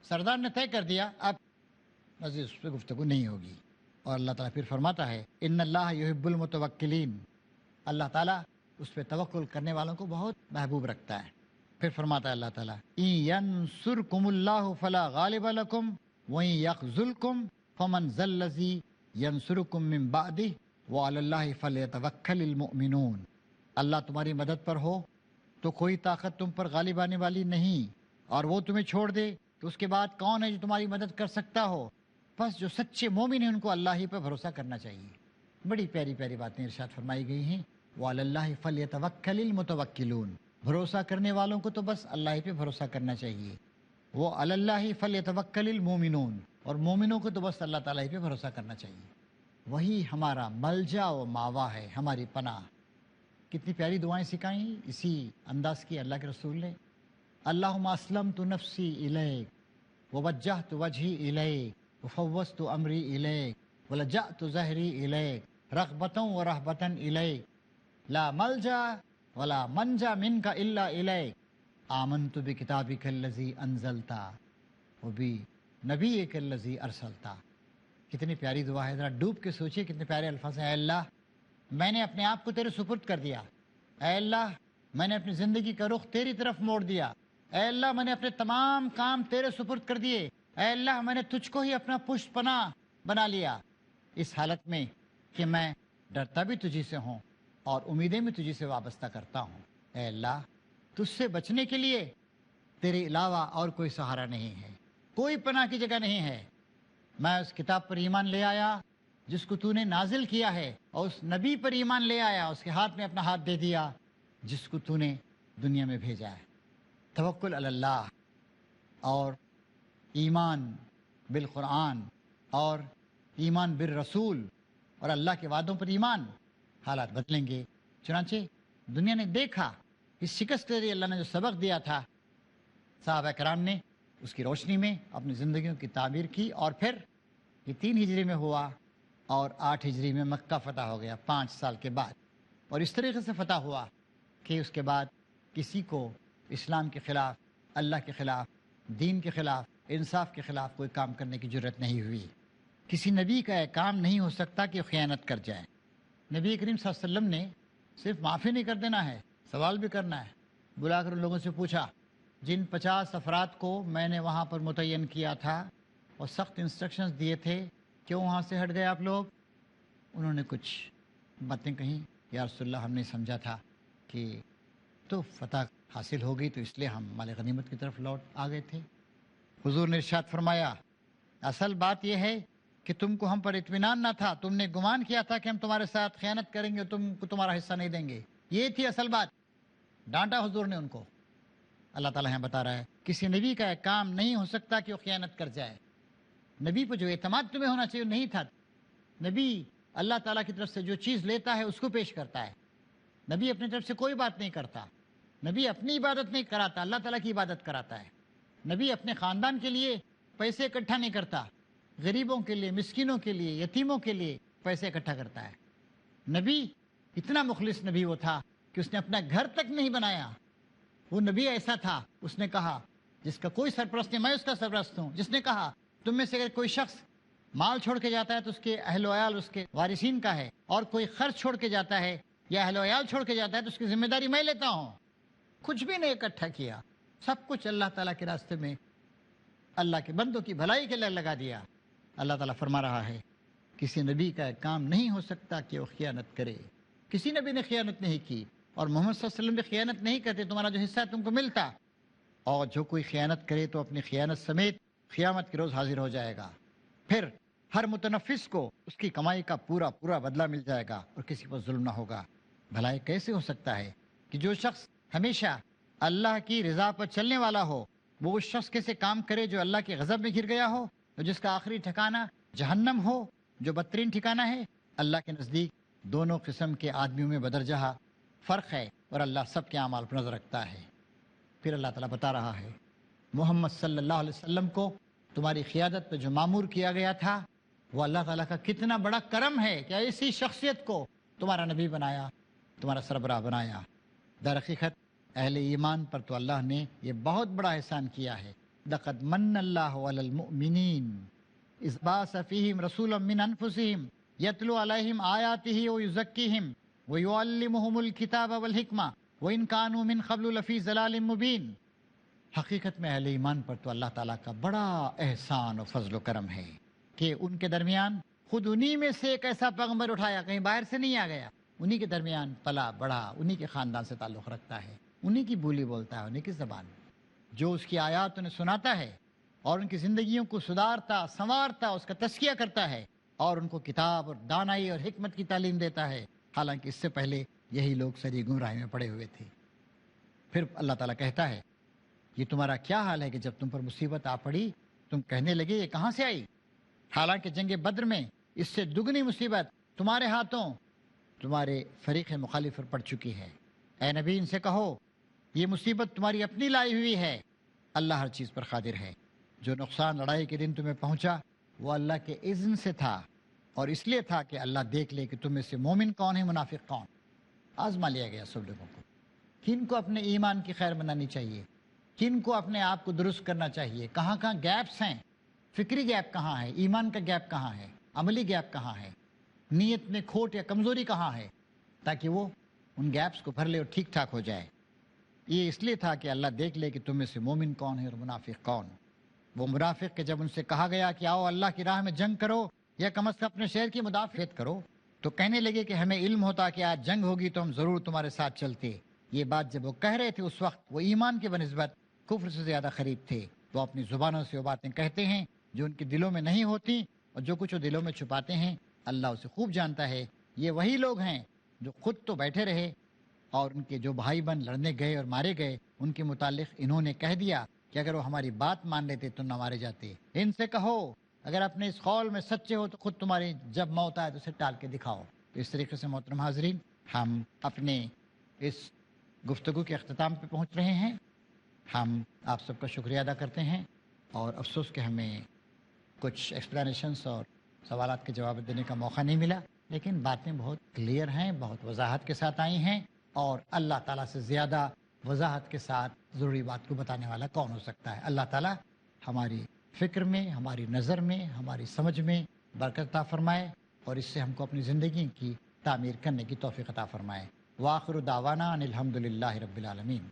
سردار نے طے کر دیا اب مزید اس پہ گفتگو نہیں ہوگی. اور اللہ تعالیٰ پھر فرماتا ہے ان اللہ یحب المتوکلین، اللہ تعالیٰ اس پہ توکل کرنے والوں کو بہت محبوب رکھتا ہے. پھر فرماتا ہے اللہ تعالیٰ ان ینصرکم اللہ فلا غالب لکم وان یخذلکم فمن ذا الذی ینصرکم من بعدہ وعلی اللہ فلیتوکل المؤمنون. اللہ تمہاری مدد پر ہو تو کوئی طاقت تم پر غالب آنے والی نہیں، اور وہ تمہیں چھوڑ دے تو اس کے بعد کون ہے جو تمہاری مدد کر سکتا ہو؟ بس جو سچے مومن ہیں ان کو اللہ ہی پہ بھروسہ کرنا چاہیے. بڑی پیاری پیاری باتیں ارشاد فرمائی گئی ہیں. وعلی اللہ فلیتوکل المتوکلون، بھروسہ کرنے والوں کو تو بس اللہ ہی پہ بھروسہ کرنا چاہیے. وہ علی اللہ فلیتوکل المومنون، اور مومنوں کو تو بس اللہ تعالیٰ ہی پہ بھروسہ کرنا چاہیے. وہی ہمارا ملجا و ماوا ہے، ہماری پناہ. کتنی پیاری دعائیں سکھائیں اسی انداز کی اللہ کے رسول نے. اللہم اسلمت نفسی الیک ووجہت وجہی الیک وفوضت امری الیک ولجأت ظہری الیک رغبتا ورہبتا الیک لا ملجا ولا منجا منک الا الیک آمنت بکتابک الذی انزلتا وبنبیک الذی ارسلتا. کتنی پیاری دعا ہے، ذرا ڈوب کے سوچئے کتنے پیارے الفاظ ہیں. اے اللہ میں نے اپنے آپ کو تیرے سپرد کر دیا. اے اللہ میں نے اپنی زندگی کا رخ تیری طرف موڑ دیا. اے اللہ میں نے اپنے تمام کام تیرے سپرد کر دیے. اے اللہ میں نے تجھ کو ہی اپنا پشت پناہ بنا لیا، اس حالت میں کہ میں ڈرتا بھی تجھی سے ہوں اور امیدیں بھی تجھی سے وابستہ کرتا ہوں. اے اللہ تجھ سے بچنے کے لیے تیرے علاوہ اور کوئی سہارا نہیں ہے، کوئی پناہ کی جگہ نہیں ہے. میں اس کتاب پر ایمان لے آیا جس کو تو نے نازل کیا ہے، اور اس نبی پر ایمان لے آیا، اس کے ہاتھ میں اپنا ہاتھ دے دیا جس کو تو نے دنیا میں بھیجا ہے. توکل علی اللہ اور ایمان بالقرآن اور ایمان بالرسول اور اللہ کے وعدوں پر ایمان، حالات بدلیں گے. چنانچہ دنیا نے دیکھا اس شکست کے ذریعے اللہ نے جو سبق دیا تھا، صحابہ کرام نے اس کی روشنی میں اپنی زندگیوں کی تعبیر کی. اور پھر یہ 3 ہجری میں ہوا اور 8 ہجری میں مکہ فتح ہو گیا 5 سال کے بعد. اور اس طریقے سے فتح ہوا کہ اس کے بعد کسی کو اسلام کے خلاف، اللہ کے خلاف، دین کے خلاف، انصاف کے خلاف کوئی کام کرنے کی جرت نہیں ہوئی. کسی نبی کا یہ کام نہیں ہو سکتا کہ خیانت کر جائے. نبی کریم صلی اللہ علیہ وسلم نے صرف معافی نہیں کر دینا ہے، سوال بھی کرنا ہے. بلا کر ان لوگوں سے پوچھا جن 50 افراد کو میں نے وہاں پر متعین کیا تھا اور سخت انسٹرکشنز دیے تھے، کیوں وہاں سے ہٹ گئے آپ لوگ؟ انہوں نے کچھ باتیں کہیں. یا رسول اللہ ہم نے سمجھا تھا کہ تو فتح حاصل ہو گئی تو اس لیے ہم مال غنیمت کی طرف لوٹ آ گئے تھے. حضور نے ارشاد فرمایا اصل بات یہ ہے کہ تم کو ہم پر اطمینان نہ تھا، تم نے گمان کیا تھا کہ ہم تمہارے ساتھ خیانت کریں گے، تم کو تمہارا حصہ نہیں دیں گے. یہ تھی اصل بات. ڈانٹا حضور نے ان کو. اللہ تعالیٰ یہاں بتا رہا ہے کسی نبی کا ایک کام نہیں ہو سکتا کہ وہ خیانت کر جائے. نبی پہ جو اعتماد تمہیں ہونا چاہیے نہیں تھا. نبی اللہ تعالیٰ کی طرف سے جو چیز لیتا ہے اس کو پیش کرتا ہے. نبی اپنی طرف سے کوئی بات نہیں کرتا. نبی اپنی عبادت نہیں کراتا، اللہ تعالیٰ کی عبادت کراتا ہے. نبی اپنے خاندان کے لیے پیسے اکٹھا نہیں کرتا، غریبوں کے لیے، مسکینوں کے لیے، یتیموں کے لیے پیسے اکٹھا کرتا ہے. نبی اتنا مخلص نبی وہ تھا کہ اس نے اپنا گھر تک نہیں بنایا. وہ نبی ایسا تھا، اس نے کہا جس کا کوئی سرپرست نہیں میں اس کا سرپرست ہوں. جس نے کہا تم میں سے اگر کوئی شخص مال چھوڑ کے جاتا ہے تو اس کے اہل و عیال اس کے وارثین کا ہے، اور کوئی خرچ چھوڑ کے جاتا ہے یا اہل و عیال چھوڑ کے جاتا ہے تو اس کی ذمہ داری میں لیتا ہوں. کچھ بھی نہیں اکٹھا کیا، سب کچھ اللہ تعالیٰ کے راستے میں اللہ کے بندوں کی بھلائی کے لیے لگا دیا. اللہ تعالیٰ فرما رہا ہے کسی نبی کا ایک کام نہیں ہو سکتا کہ وہ خیانت کرے. کسی نبی نے خیانت نہیں کی، اور محمد صلی اللہ علیہ وسلم بھی خیانت نہیں کرتے. تمہارا جو حصہ تم کو ملتا، اور جو کوئی خیانت کرے تو اپنی خیانت سمیت قیامت کے روز حاضر ہو جائے گا. پھر ہر متنفس کو اس کی کمائی کا پورا پورا بدلہ مل جائے گا اور کسی پر ظلم نہ ہوگا. بھلائی کیسے ہو سکتا ہے کہ جو شخص ہمیشہ اللہ کی رضا پر چلنے والا ہو وہ اس شخص کیسے کام کرے جو اللہ کے غضب میں گر گیا ہو، اور جس کا آخری ٹھکانہ جہنم ہو جو بدترین ٹھکانہ ہے. اللہ کے نزدیک دونوں قسم کے آدمیوں میں بدرجہ فرق ہے، اور اللہ سب کے اعمال پر نظر رکھتا ہے. پھر اللہ تعالیٰ بتا رہا ہے محمد صلی اللہ علیہ وسلم کو تمہاری قیادت پہ جو معمور کیا گیا تھا وہ اللہ تعالیٰ کا کتنا بڑا کرم ہے کہ ایسی شخصیت کو تمہارا نبی بنایا، تمہارا سربراہ بنایا. در حقیقت اہل ایمان پر تو اللہ نے یہ بہت بڑا احسان کیا ہے لقد من اللہ علی المؤمنین اذ بعث فیہم رسولا من انفسہم یتلو علیہم آیاتہ ویزکیہم ویعلمہم الکتاب والحکمہ وان کانوا من قبل لفی ضلال مبین۔ حقیقت میں اہل ایمان پر تو اللہ تعالیٰ کا بڑا احسان و فضل و کرم ہے کہ ان کے درمیان خود انہی میں سے ایک ایسا پیغمبر اٹھایا، کہیں باہر سے نہیں آ گیا، انہی کے درمیان پلا بڑا، انہی کے خاندان سے تعلق رکھتا ہے، انہی کی بولی بولتا ہے، انہی کی زبان، جو اس کی آیات انہیں سناتا ہے اور ان کی زندگیوں کو سدھارتا سنوارتا، اس کا تزکیہ کرتا ہے اور ان کو کتاب اور دانائی اور حکمت کی تعلیم دیتا ہے، حالانکہ اس سے پہلے یہی لوگ سری گمراہی میں پڑے ہوئے تھے۔ پھر اللہ تعالیٰ کہتا ہے یہ تمہارا کیا حال ہے کہ جب تم پر مصیبت آ پڑی تم کہنے لگے یہ کہاں سے آئی، حالانکہ جنگ بدر میں اس سے دگنی مصیبت تمہارے ہاتھوں تمہارے فریق مخالف پر پڑ چکی ہے۔ اے نبی ان سے کہو یہ مصیبت تمہاری اپنی لائی ہوئی ہے، اللہ ہر چیز پر قادر ہے۔ جو نقصان لڑائی کے دن تمہیں پہنچا وہ اللہ کے اذن سے تھا اور اس لیے تھا کہ اللہ دیکھ لے کہ تم میں سے مومن کون ہے، منافق کون۔ آزما لیا گیا سب لوگوں کو، کن کو اپنے ایمان کی خیر منانی چاہیے، کن کو اپنے آپ کو درست کرنا چاہیے، کہاں کہاں گیپس ہیں، فکری گیپ کہاں ہے، ایمان کا گیپ کہاں ہے، عملی گیپ کہاں ہے، نیت میں کھوٹ یا کمزوری کہاں ہے، تاکہ وہ ان گیپس کو بھر لے اور ٹھیک ٹھاک ہو جائے۔ یہ اس لیے تھا کہ اللہ دیکھ لے کہ تم میں سے مومن کون ہے اور منافق کون۔ وہ منافق کہ جب ان سے کہا گیا کہ آؤ اللہ کی راہ میں جنگ کرو یا کم از کم اپنے شہر کی مدافعت کرو، تو کہنے لگے کہ ہمیں علم ہوتا کہ آج جنگ ہوگی تو ہم ضرور تمہارے ساتھ چلتے۔ یہ بات جب وہ کہہ رہے تھے اس وقت وہ ایمان کے بنسبت کفر سے زیادہ قریب تھے۔ وہ اپنی زبانوں سے وہ باتیں کہتے ہیں جو ان کے دلوں میں نہیں ہوتی، اور جو کچھ وہ دلوں میں چھپاتے ہیں اللہ اسے خوب جانتا ہے۔ یہ وہی لوگ ہیں جو خود تو بیٹھے رہے اور ان کے جو بھائی بہن لڑنے گئے اور مارے گئے ان کے متعلق انہوں نے کہہ دیا کہ اگر وہ ہماری بات مان لیتے تو نہ مارے جاتے۔ ان سے کہو اگر اپنے اس قول میں سچے ہو تو خود تمہاری جب موت آئے تو اسے ٹال کے دکھاؤ۔ تو اس طریقے سے محترم حاضرین ہم اپنے اس گفتگو کے اختتام پہ پہنچ رہے ہیں۔ ہم آپ سب کا شکریہ ادا کرتے ہیں اور افسوس کہ ہمیں کچھ ایکسپلینیشنس اور سوالات کے جواب دینے کا موقع نہیں ملا، لیکن باتیں بہت کلیئر ہیں، بہت وضاحت کے ساتھ آئی ہیں، اور اللہ تعالیٰ سے زیادہ وضاحت کے ساتھ ضروری بات کو بتانے والا کون ہو سکتا ہے۔ اللہ تعالیٰ ہماری فکر میں، ہماری نظر میں، ہماری سمجھ میں برکت عطا فرمائے اور اس سے ہم کو اپنی زندگی کی تعمیر کرنے کی توفیق عطا فرمائے۔ وآخر دعوانا ان الحمد للہ رب العالمین۔